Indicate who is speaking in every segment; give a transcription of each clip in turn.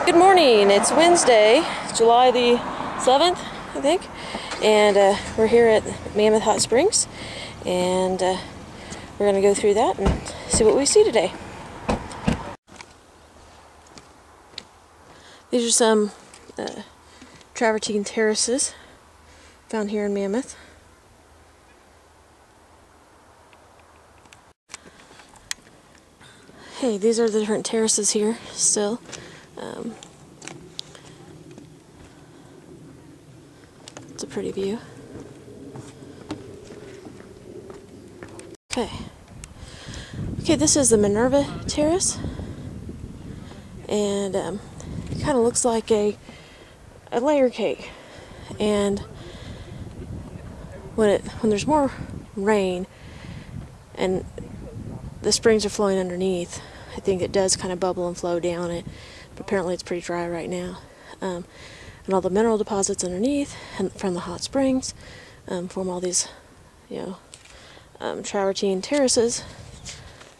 Speaker 1: Good morning. It's Wednesday, July the 7th, I think, and we're here at Mammoth Hot Springs, and we're going to go through that and see what we see today. These are some travertine terraces found here in Mammoth. Hey, these are the different terraces here still. It's a pretty view. Okay, this is the Minerva Terrace, and it kind of looks like a layer cake. And when there's more rain and the springs are flowing underneath, I think it does kind of bubble and flow down it, but apparently it's pretty dry right now. And all the mineral deposits underneath and from the hot springs form all these, travertine terraces.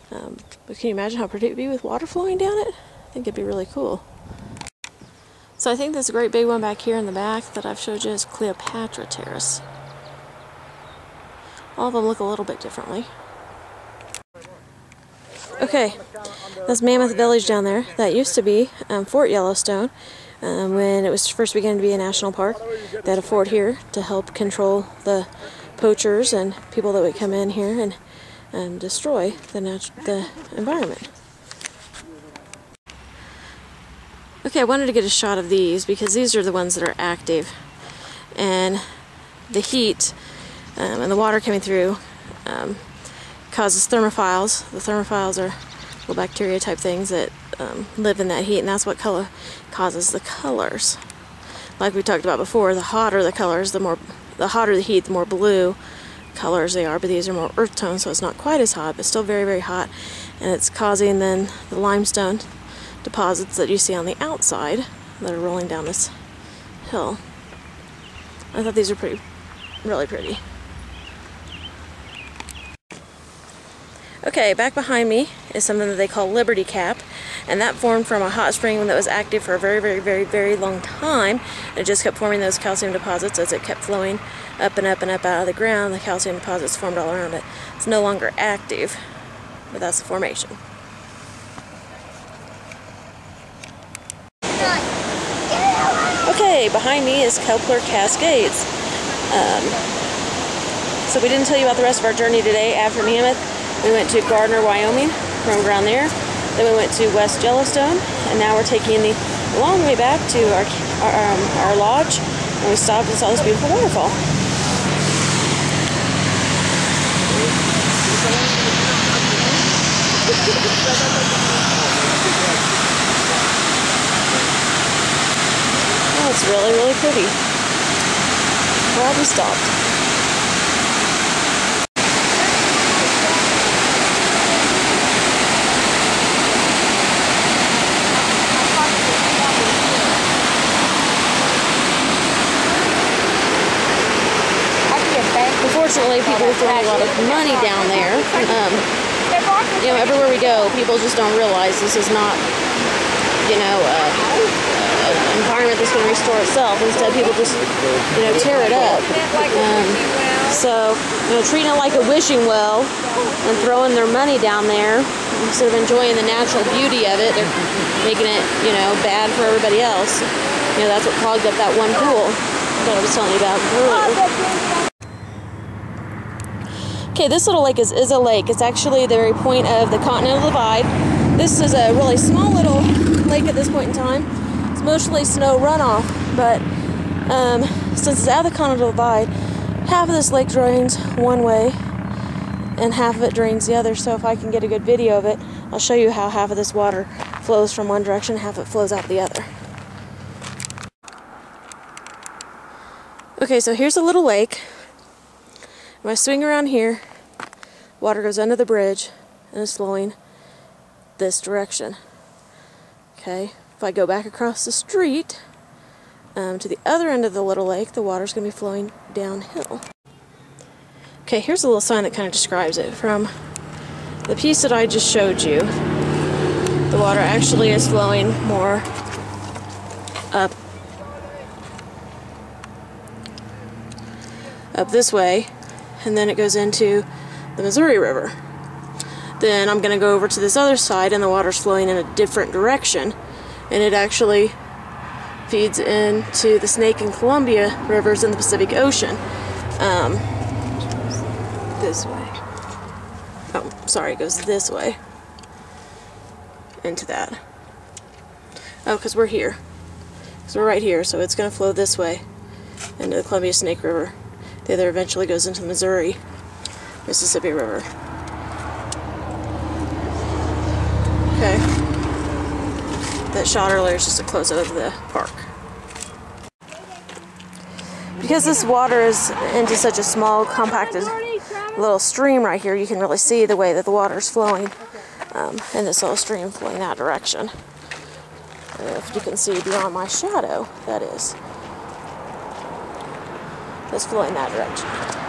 Speaker 1: But can you imagine how pretty it would be with water flowing down it? I think it'd be really cool. So I think this great big one back here in the back that I've showed you is Cleopatra Terrace. All of them look a little bit differently. Okay, that's Mammoth Village down there. That used to be Fort Yellowstone. When it was first beginning to be a national park, they had a fort here to help control the poachers and people that would come in here and destroy the environment. Okay, I wanted to get a shot of these because these are the ones that are active, and the heat and the water coming through causes thermophiles. The thermophiles are little bacteria type things that live in that heat, and that's what causes the colors. Like we talked about before, the hotter the colors, the hotter the heat, the more blue colors they are. But these are more earth tones, so it's not quite as hot, but still very, very hot. And it's causing then the limestone deposits that you see on the outside that are rolling down this hill. I thought these were really pretty. Okay, back behind me is something that they call Liberty Cap, and that formed from a hot spring that was active for a very, very, very, very long time. And it just kept forming those calcium deposits as it kept flowing up and up and up out of the ground. The calcium deposits formed all around it. It's no longer active, but that's the formation. Okay, behind me is Kepler Cascades. So we didn't tell you about the rest of our journey today. After Mammoth, we went to Gardner, Wyoming, from around there. Then we went to West Yellowstone, and now we're taking the long way back to our lodge, and we stopped and saw this beautiful waterfall. Oh, it's really, really pretty. Glad we stopped. Unfortunately, people throw a lot of money down there. Everywhere we go, people just don't realize this is not, an environment that's going to restore itself. Instead, people just, tear it up. Treating it like a wishing well and throwing their money down there instead of enjoying the natural beauty of it, they're making it, bad for everybody else. That's what clogged up that one pool that I was telling you about earlier. Okay, this little lake is a lake. It's actually the very point of the Continental Divide. This is a really small little lake at this point in time. It's mostly snow runoff, but since it's out of the Continental Divide, half of this lake drains one way and half of it drains the other. So if I can get a good video of it, I'll show you how half of this water flows from one direction, half of it flows out the other. Okay, so here's a little lake. When I swing around here, water goes under the bridge and is flowing this direction. Okay, if I go back across the street to the other end of the little lake, the water's going to be flowing downhill. Okay, here's a little sign that kind of describes it. From the piece that I just showed you, the water actually is flowing more up this way, and then it goes into the Missouri River. Then I'm going to go over to this other side, and the water's flowing in a different direction, and it actually feeds into the Snake and Columbia rivers in the Pacific Ocean. This way. Oh, sorry, it goes this way into that. Oh, because we're here. So we're right here, so it's going to flow this way into the Columbia Snake River. The other eventually goes into Missouri, Mississippi River. Okay. That shot earlier is just a close-up of the park. Because this water is into such a small, compacted little stream right here, you can really see the way that the water is flowing in this little stream flowing that direction. If you can see beyond my shadow, that is. It's flowing that direction.